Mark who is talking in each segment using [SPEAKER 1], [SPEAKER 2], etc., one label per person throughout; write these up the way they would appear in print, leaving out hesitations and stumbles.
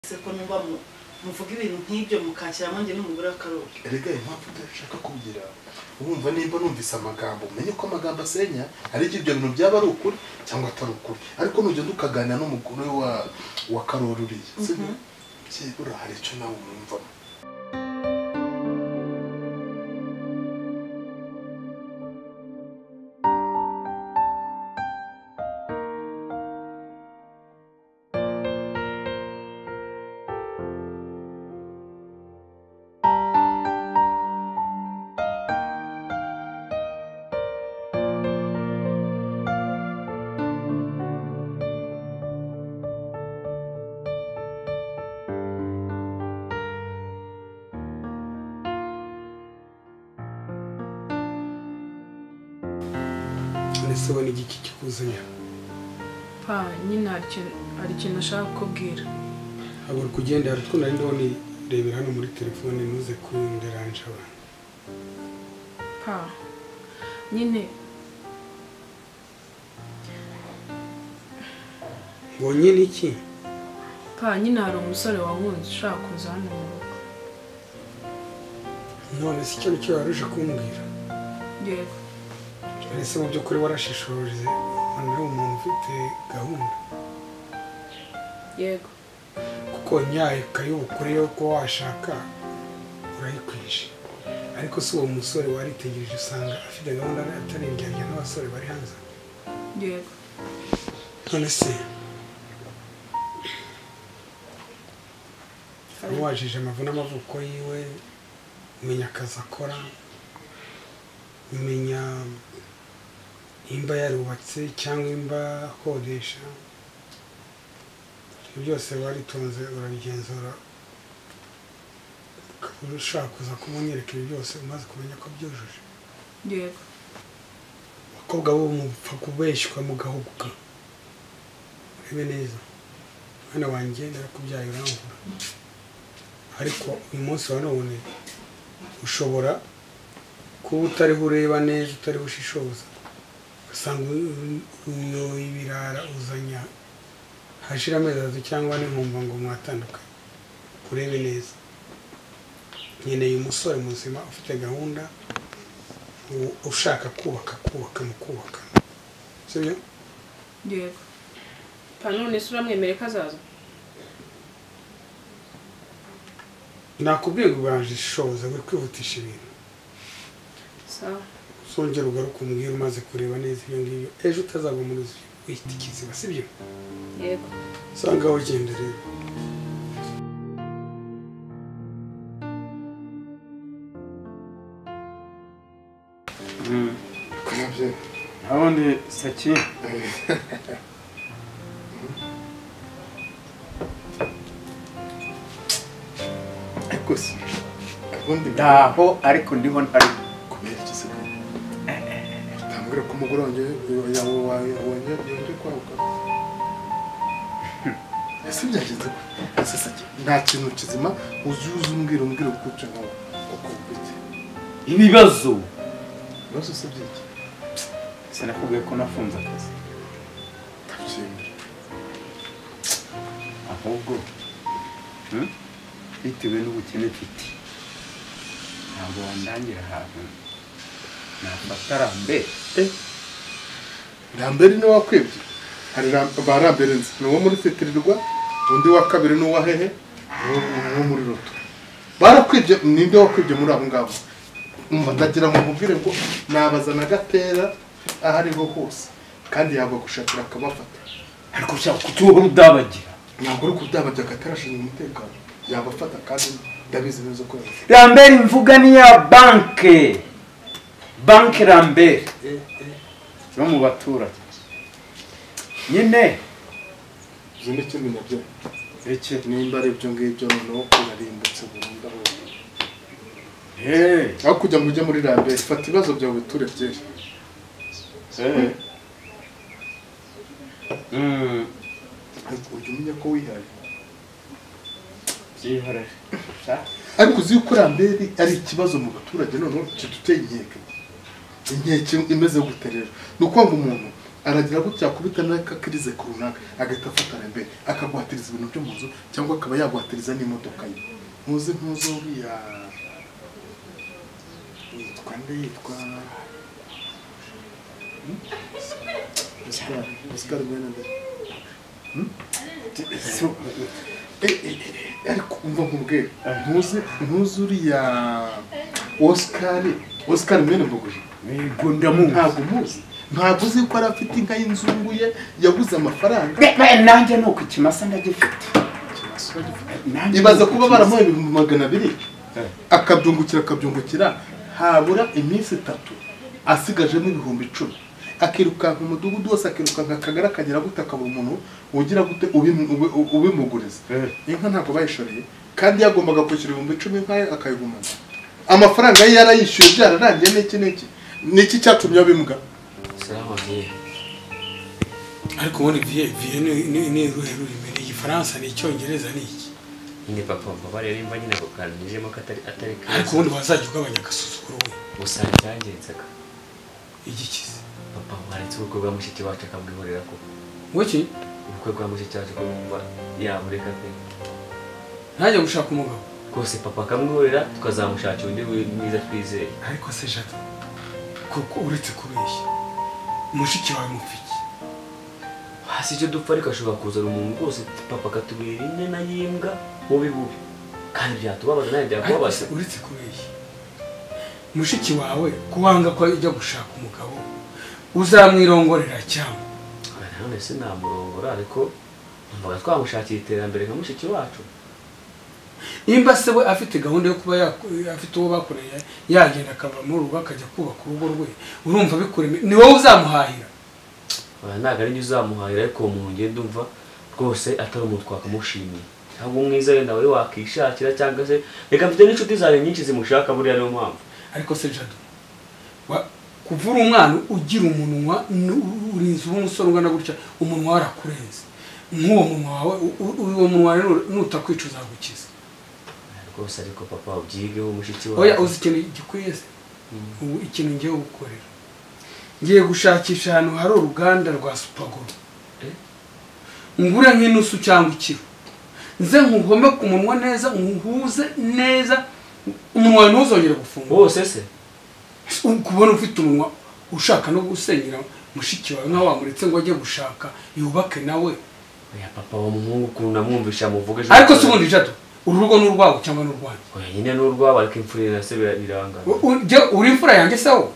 [SPEAKER 1] se ko numva muvuga ibintu nk'ibyo mukakiramo nge n'umugore wa Karoli.
[SPEAKER 2] Erega impamvu ndashaka kugira urumva nimba numvise amagambo umenye ko amagambo asenya ari ibyo bintu byaba ari ukuri cyangwa atari ukuri ariko nugenda ukaganira n'umugore wa Karoli uriye sibura hari icyo nawe umwumva.
[SPEAKER 3] Ese wani igiki kikuzanya?
[SPEAKER 4] Pa nyine hari ikintu nashaka kukubwira.
[SPEAKER 3] Habura kugenda hari utwo nari ndabona rebera hano muri telefone nuze kunderanje abantu.
[SPEAKER 4] Pa nyine
[SPEAKER 3] Bonye niki?
[SPEAKER 4] Pa nyine hari umusore wankunze ushaka kuza hano mu rugo.
[SPEAKER 3] None si cyo cyo waruje kumbwira.
[SPEAKER 4] Yego.
[SPEAKER 3] Ese mu by'ukuri warashishoje ari umuntu ufite gahunda?
[SPEAKER 4] Yego.
[SPEAKER 3] Kuko nyaye kayubukure yo ko washaka urayikwishe. Ariko si uwo musore waritegereje usanga afite gahunda atari njyanye n'abasore bari hanze.
[SPEAKER 4] Yego.
[SPEAKER 3] None se wajije amavuna amavuko yiwe umenya akazi akora umenya imba yarubatse cyangwa imba akodesha byose waritonze urabigenzura ushaka kuza kumunyereka ibi byose umaze kumenya ko byujuje.
[SPEAKER 4] Yego.
[SPEAKER 3] Abakobwa bo mupfa kubeshywa mugahuguka urebe neza hano wanjye narakubyaye urangura ariko uyu munsi wa none ushobora kuba utariho ureba neza utariho ushishoza ugasanga uyoye ibirara uzanya hashira amezi atatu cyangwa n'inkumva ngo mwatandukanye. Urebe neza nkeneye umusore muzima ufite gahunda ushaka kubaka mu kubaka sibyo?
[SPEAKER 4] Yego. Pa none se uramwemere ko azaza?
[SPEAKER 3] Nakubwiye ngo uranjishoza uri kwihutisha ibintu.
[SPEAKER 4] Sawa.
[SPEAKER 3] Songera ugaruka umbwira umaze kureba neza ibyo ngibyo ejo utazagwa mu ruzi wihita ikiziba sibyo?
[SPEAKER 4] Yego.
[SPEAKER 3] Sanga ugenda rero.
[SPEAKER 2] Kanavye
[SPEAKER 5] Abone Saki
[SPEAKER 2] Ekosi abundi
[SPEAKER 5] ndaho ariko ndiho ntari
[SPEAKER 2] kubera ikisigaye tambwira ko umugore wanjye yawe wabonye yonje kwaguka. Ese byageze ese Saki nta kintu kizima uzuza umbwira kuca nkawe uko ubite
[SPEAKER 5] ibibazo
[SPEAKER 2] se byiki
[SPEAKER 5] sinakubwiye ko nafunze akazi
[SPEAKER 2] tabyemera
[SPEAKER 5] ahubwo bitewe n'ubukene mfite ntabwo wandangira ahantu nafata Rambere.
[SPEAKER 2] Rambere ni wakwibye hari Rambere nzi ni uwo muri Fitirirwa undi wa kabiri ni uwa hehe uwo muri Roto barakwibye ninde wakwibye muri abo ngabo ndagira ngo mubwire ngo nabazana Gatera ahariho hose kandi yagwa gushakira akabafata
[SPEAKER 5] ariko ushaka kutuho rudabagira
[SPEAKER 2] ntabwo uri kudabagira Gatera ashinzwe umutekano yabafata kandi ndabizi neza ko
[SPEAKER 5] Rambere mvuga ni ya banke Rambere no mu baturage nyine
[SPEAKER 2] zindi kintu nabyo
[SPEAKER 5] eke
[SPEAKER 2] nimba ari byo ngibyo noneho urarimbutse burundu aho aho kujya mu muri Rambere fata ibibazo byawe biture byinshi ujya umenya ko wihaye
[SPEAKER 5] byihorere
[SPEAKER 2] ariko uzi ko Rambere ari ikibazo mu baturage noneho kituteye inkeke imeze gute rero ni uko ngo umuntu aragira gutya kubita n'akakirize ku runaka agahita afata rembe akaguhatiriza ibintu byo mu nzu cyangwa akaba yaguhatiriza n'imodoka ye ntuzi uriya yitwa Oscar Benende ariko umva nkubwira ntuzi uriya Oscar Benende
[SPEAKER 5] Yego ndamuzi.
[SPEAKER 2] ntabwo muzi ntabwo uzi ko arafite inka y'inzungu ye yabuze amafaranga
[SPEAKER 5] nanjye nuko ikimasa ndagifite.
[SPEAKER 2] ibaza kuba baramuha 200 akabyungukira habura iminsi 3 asigajemo 10,000 akiruka mu mudugudu wose akiruka nkakagara kagera gute akabura umuntu ugira gute ubimuguriza inka ntabwo bayishoreye kandi yagombaga kwishyura 10,000 inka akayigumana amafaranga ye yarayishyuye byararangiye niki cyatumye abimbwa
[SPEAKER 6] Salama vie.
[SPEAKER 3] ariko ubundi vie ni rurimi igifaransa ni icyongereza ni iki
[SPEAKER 6] Ni papa rero imva nyine ako kantu nijemo katari atari keza.
[SPEAKER 3] ariko ubundi wazajya ugabanya agasuzuguro we
[SPEAKER 6] Gusa cyangenzaga.
[SPEAKER 3] igikize
[SPEAKER 6] Papa waretse ubukwe bwa mushiki wacu akabwihorera ko.
[SPEAKER 3] wiki
[SPEAKER 6] Ubukwe bwa mushiki wacu ko bumva yamureka pe.
[SPEAKER 3] ntajya gushaka umugabo
[SPEAKER 6] Kose papa akamwihorera tukazamushakira undi mwiza twizeye.
[SPEAKER 3] ariko se jado kuko uretse kubeshya mushiki wawe mufiki
[SPEAKER 6] Hasi icyo dupfa ariko ashobora kuzana umuntu rwose papa akatubwira inyana y'imbwa bubi kandi byatubabaza nawe byakubabaza.
[SPEAKER 3] uretse kubeshya mushiki wawe kuwanga ko ajya gushaka umugabo uzamwirongorera cyangwa
[SPEAKER 6] None se namurongora ariko numvaga twamushakira iterambere nka mushiki wacu.
[SPEAKER 3] nimba se we afite gahunda yo kuba afite uwo bakoreye yagenda akava mu rugo akajya kubaka urugo rwe urumva bikureme ni wowe uzamuhahira
[SPEAKER 6] ntabwo ari njye uzamuhahira ariko umuntu ngenda umva rwose atari umuntu twakamushimiye ahubwo umwiza wenda wari wakishakira cyangwa se reka mfite n'inshuti zawe nyinshi zimushaka buriya niyo mpamvu.
[SPEAKER 3] ariko se jado kuvura umwana ugira umunwa urinze umusore ungana gutya umunwa warakurenze nk'uwo munwa wawe uwo munwa nutakwica uzagukiza
[SPEAKER 6] rwose ariko papa ubyigeho mushiki wawe.
[SPEAKER 3] oya uzi ikintu gikwiye se ubu ikintu ngiye gukorera ngiye gushakisha ahantu hari uruganda rwa supaguru ngure nk'inusu cyangwa ikiro nze nkuhome ku munwa neza nkuhuze neza umunwa ntuzongere gufunga
[SPEAKER 6] wose se
[SPEAKER 3] kubona ufite umunwa ushaka no gusenyera mushiki wawe nka wamuretse ngo ajye gushaka yubake nawe.
[SPEAKER 6] oya papa wa muhungu ukuntu namwumvisha muvuge
[SPEAKER 3] ariko se ubundi jado uru rugo ni urwawe cyangwa ni urwanjye?
[SPEAKER 6] oya nyine ni urwawe ariko imfura na se birangana.
[SPEAKER 3] uri imfura yanjye se wowe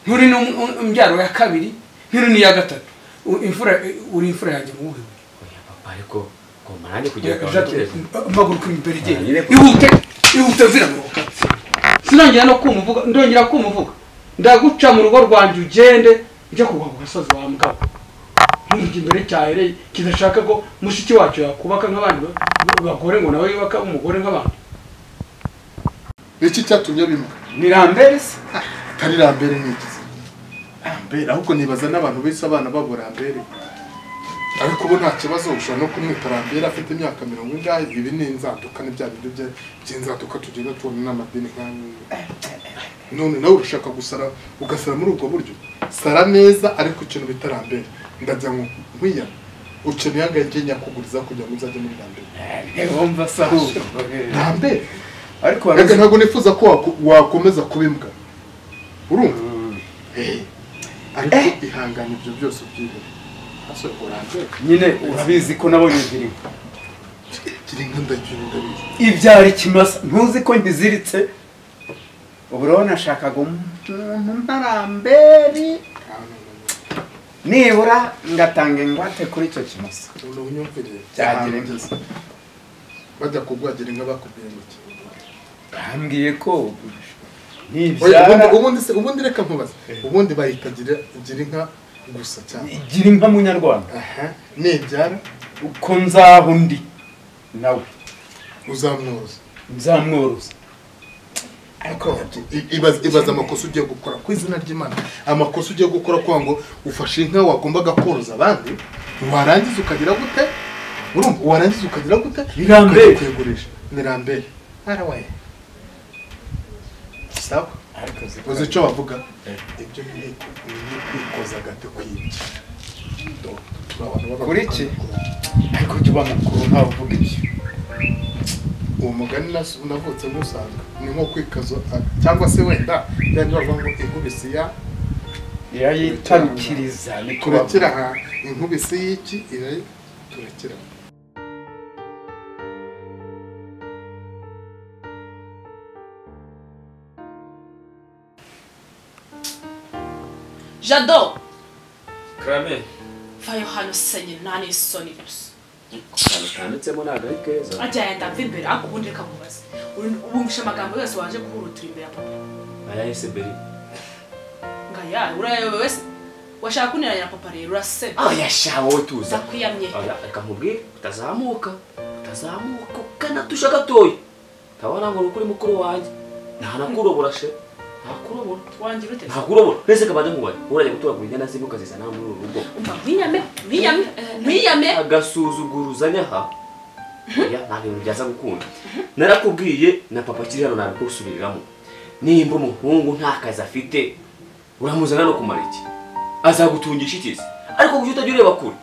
[SPEAKER 3] nturi n'imbyaro ya kabiri nturi n'iya gatatu uri imfura yanjye mu buhe?
[SPEAKER 6] oya papa ariko ngomba nanjye kugira akabatekereza.
[SPEAKER 3] mpaguruka imbere igenda ihute vira mu rukatsi sinongera no kumuvuga ndongera kumuvuga ndaguca mu rugo rwanjye ugende ujya kugwa ku gasozi wa mugabo ntumujya imbere cyahereye kidashaka ko mushiki wacu yakubaka nk'abandi bagore ngo nawe yubaka umugore nk'abandi.
[SPEAKER 2] iki cyatumye bimbwa
[SPEAKER 5] Ni Rambere se?
[SPEAKER 2] atari Rambere n'igize Rambere ahubwo nibaza n'abantu bise abana babo Rambere ariko ubu nta kibazo ushobora no kumwita Rambere afite imyaka 70 ibi ni inzaduka n'ibya bintu by'inzaduka tugenda tubona n'amadini none nawe urashaka gusara ugasara muri ubwo buryo sara neza ariko ikintu bita Rambere ndajya nkwiya ukeneye agaje nyakuguriza kugira ngo uzajye muri Rambere
[SPEAKER 5] Wumva saho.
[SPEAKER 2] Rambere
[SPEAKER 5] Ariko
[SPEAKER 2] reka ntabwo nifuza ko wakomeza kubimbwa urumva ariko ihangana ibyo byose ubyihebe asore Rambere
[SPEAKER 5] nyine urabizi ko nabonye indirimbo
[SPEAKER 2] kiri ndabizi
[SPEAKER 5] ibyara ikimasa ntuzi ko ntiziritse ubu rero nashakaga umuntu nka Rambere nibura ngatanga ingwate kuri icyo kimasa
[SPEAKER 2] cyagire bajya kugwagira inka bakubwiye ngo
[SPEAKER 5] bambwiye ko nibyara
[SPEAKER 2] ubundi reka nkubaza ubundi bayitagira inka gusa cyane
[SPEAKER 5] igira inka munyarwanda
[SPEAKER 2] nibyara
[SPEAKER 5] uko nzaho undi nawe
[SPEAKER 2] uzamworoza ariko ibaza amakosa ugiye gukora ku izina ry'Imana amakosa ugiye gukora kwa ngo ufashe inka wagombaga koroza abandi warangiza ukagira gute urumva warangiza ukagira gute
[SPEAKER 5] Rambere
[SPEAKER 2] kwegurisha ni Rambere arawaye sawa uzi icyo bavuga ibyo ni kwikoza gate kwibye
[SPEAKER 5] Kuri iki? Ariko jya uba mukuru ntawe uvuga ibyo.
[SPEAKER 2] Uwo mugani navutse ngusanga ni nko kwikazo cyangwa se wenda yandi bavuga ngo inkubisi ya
[SPEAKER 5] Yayitarukiriza ni
[SPEAKER 2] turekera aha inkubisi y'iki irayi turekera
[SPEAKER 4] Jado
[SPEAKER 6] Krame.
[SPEAKER 4] vayo hano senye nta n'isoni gusa
[SPEAKER 6] Kanditsemo ntabwo ari keza.
[SPEAKER 4] agenda mva imbere ariko ubundi reka mubaze wumvisha amagambo yose waje guhurutira imbere ya papa
[SPEAKER 6] Ayahise beri.
[SPEAKER 4] ngaya urayewe wese washaka kuniranya na papa rero urasebe
[SPEAKER 6] Yasha wowe tuza.
[SPEAKER 4] ndakwiyamye
[SPEAKER 6] Reka nkubwire utazamuka. Utazamuka kana tushaka toye. Tabana ngo ukuri mukuru wanjye. Nta nakurobora she. Ntakurobora.
[SPEAKER 4] wangira ute
[SPEAKER 6] Ntakurobora. Nese kabanje nkubari. Urajya gutoragura inyana zibuka zizana muri uru rugo.
[SPEAKER 4] umva mwiyame
[SPEAKER 6] Agasuzuguruzanya ha. Ya ntabwo ibintu byaza gukunda. Narakubwiye na papa kiri hano nabikusubiriramo. Nimba umuhungu nta kazi afite uramuzana no kumara iki? Azagutungisha ikizi. Ariko kuki utajya ureba kure?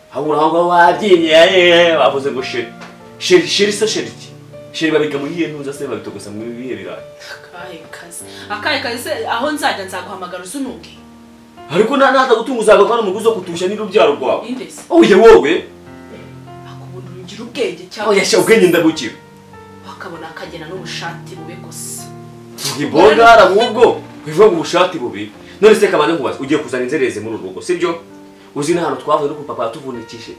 [SPEAKER 6] Habura aho wabyimye bavuze ngo sheri se sheri iki? Sheri babiga muri iyo ntuza se babitogosa muri bihe birayi.
[SPEAKER 4] akaye kazi se aho nzajya nzaguhamagara usununge
[SPEAKER 6] Ariko ntaza gutunga uzagakana umuguzi wo kutusha n'urubyaro rwawe.
[SPEAKER 4] indese
[SPEAKER 6] Oye wowe
[SPEAKER 4] akubona urugira ubwenge
[SPEAKER 6] yasha ubwenge ndabukira.
[SPEAKER 4] bakabona akagena n'ubushati bube gusa
[SPEAKER 6] Ngibonga ahubwo bivuga ngo ubushati bubi. None se kabane nkubaza ugiye kuzana inzereze muri urugo sibyo? Uzi n'ahantu twavuye no papa tuvundikishe.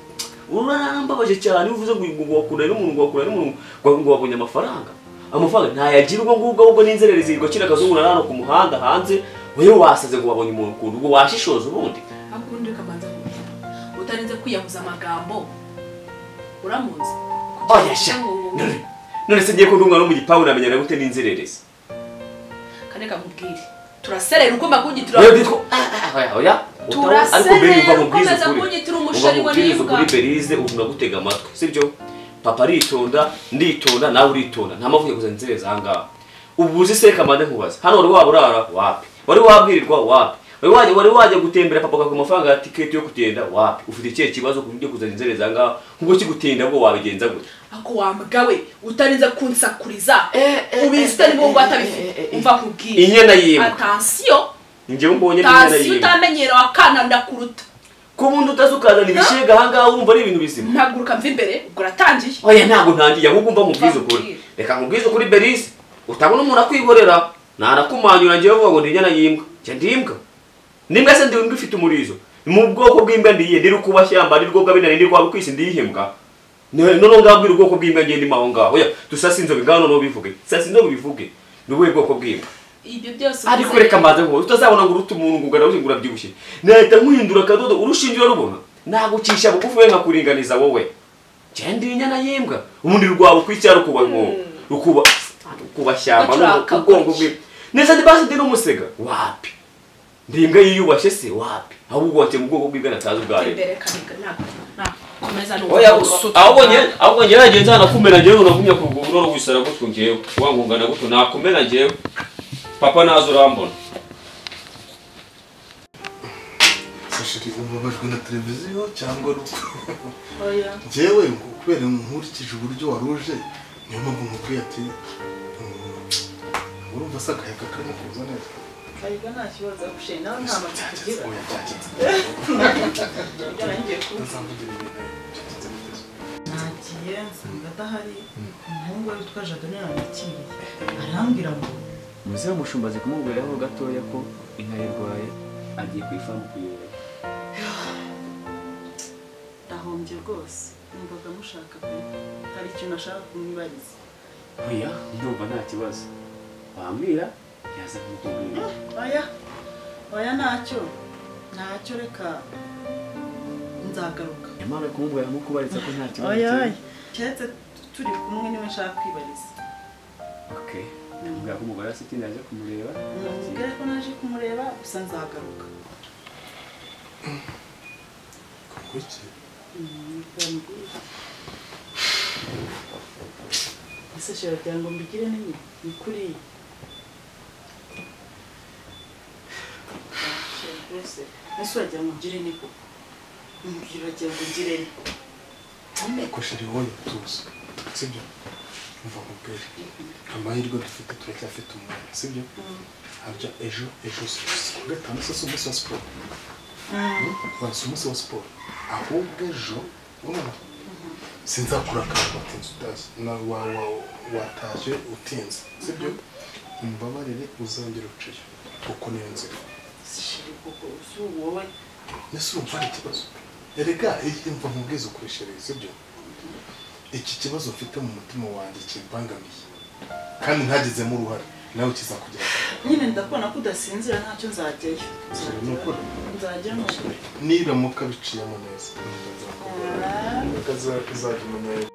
[SPEAKER 6] Urambabaje cyane uvuze ngo wakunda n'umuntu ngo wabonye amafaranga. Amafaranga ntayagira ubwo ngubwo ahubwo n'inzerereze yirwa kira kazungu hano ku muhanda hanze wewe wasaze ngo wabonye umuntu kundu ngo washishoza ubundi.
[SPEAKER 4] akundi kamanza utarinze kwiyahuza amagambo uramunze
[SPEAKER 6] Yasha. None se ngiye ko ndumwa no mu gipangu namenyana gute n'inzerereze.
[SPEAKER 4] kane kamubwire turaserera uko makunyitura
[SPEAKER 6] Oya.
[SPEAKER 4] turaserera ukomeza kunyitura umushari wa nibwa
[SPEAKER 6] kuri Berize uvuga gutega amatwi sibyo? Papa aritonda nditonda nawe uritonda nta mavuye kuzana inzereza ahangaha. Ubuzi se kamande nkubaza hano wari waburara wapi? Wari wabwirirwa wapi? Wari wajya gutembera papa akaguha amafaranga ya tiketi yo kugenda wapi? Ufite ikihe kibazo kubyo kuzana inzereza ahangaha nkuko kigutinda bwo wabigenza gute?
[SPEAKER 4] ako wambwawe utarinze kunsakuriza ubiste ni ngo atabifite umva kubwira
[SPEAKER 6] Inyana yimwe.
[SPEAKER 4] attention
[SPEAKER 6] Nje mbonye inyana
[SPEAKER 4] tasi
[SPEAKER 6] yimwe.
[SPEAKER 4] utamenyera wakana ndakuruta
[SPEAKER 6] Ko umuntu utazukazana ibishega ahangaha urumva ari ibintu bizima.
[SPEAKER 4] ntaguruka mva imbere ubwo ratangiye
[SPEAKER 6] Oya ntabwo ntangiye ahubwo mba mubwiza ukuri. Reka mubwiza ukuri Berize. Utabona umuntu akwihorera. Narakumanyura ngiye vuga ngo ndinyana yimbwa. Cya ndimbwa. Ndimbwa se ndimbwa ifite umurizo. Mu bwoko bw'imbwa ndiye ndiri kubashyamba ndi rwoga binani ndi kwa kwisi ndihembwa. None ngabwira ubwoko bw'imbwa ngiye ndi maho ngaho. Oya tusasinzo bigano no bivuge. Sasinzo bivuge. Nubuye bwoko bw'imbwa.
[SPEAKER 4] ibyo byose
[SPEAKER 6] Ariko reka maze ngo utazabona ngo uruta umuntu ngugara usingura byibushe. Nahita nkuhindura kadodo urushingira rubona. Nagucisha bugufi we nkakuringaniza wowe. Cyandi inyana yimbwa. Umundi rwawe kwicyaro kuba ngo rukuba shyamba n'ubwongo bwe. Neza ndibasi ndi n'umusega. Wapi? Ndimbwa yiyubashe se wapi? Ahubwo wate mu bwoko bw'igana tazo bware.
[SPEAKER 4] imbere kanika na komeza no
[SPEAKER 6] Oya ahubwo njye nagenze hana kumena njyewe unagumya kugura no gusara gutyo njyewe. Wangungana gutyo nakumena njyewe. Papa nazo urambona.
[SPEAKER 2] Sashiri umubajwe na televiziyo cyangwa ruko
[SPEAKER 1] oya
[SPEAKER 2] njyewe ngo kubera nkurikije uburyo waruje niyo mpamvu nkubwiye ati urumva se akayaga karimo kuza neza
[SPEAKER 1] kayiga nta kibazo ushe nawe nta matsiko ugira
[SPEAKER 2] oya byacitse
[SPEAKER 1] ibyo nangiye kuba
[SPEAKER 2] ntazamvugira ibintu byacitse biteze
[SPEAKER 1] nagiye nsanga adahari umuhungu we witwa Jado yaramukiriye arambwira ngo
[SPEAKER 6] Muze umushumbazi kumubwiraho gatoya ko inka yarwaye agiye kwifamu kuyora.
[SPEAKER 1] ndahombye rwose numvaga mushaka pe hari ikintu ashaka kumwibariza
[SPEAKER 6] Oya ndumva nta kibazo. Wambwira yaza kumubwira.
[SPEAKER 1] oya ntacyo reka nzagaruka
[SPEAKER 6] Yamara kumubwira nko kubaritsa ko nta kibazo.
[SPEAKER 1] oya keretse turi kumwe niwe nshaka kwibariza
[SPEAKER 6] Okay. Mbwira ko umugore asiti ndaje kumureba.
[SPEAKER 1] mubwire ko naje kumureba gusa nzagaruka
[SPEAKER 2] kuki
[SPEAKER 1] ese shira kugira ngo mbigire nini ni kuriya ese uragira ngo ngire ni koko mbwiragira ngo ngirene
[SPEAKER 2] ariko sheri wowe tuzi sibyo umva mubwire amahirwe dufite turacyafite umwanya sibyo harya ejo ku gatanu se si umunsi wa siporo si umunsi wa siporo ahubwo ejo urabona sinzakura akantu watinze utazi watashye utinze sibyo umbabarire uzongera uciye kuko niyo nzira
[SPEAKER 1] wowe
[SPEAKER 2] nese urumva ari ikibazo erega imva mubwiza ukoreshereye sibyo iki kibazo ufite mu mutima wanjye kimbangamiye kandi ntagizemo uruhare nawe kizakugera
[SPEAKER 1] nyine ndakubona ko udasinzira ntacyo nzajyayo nzajya
[SPEAKER 2] niramuka biciyemo neza ukazajya umenya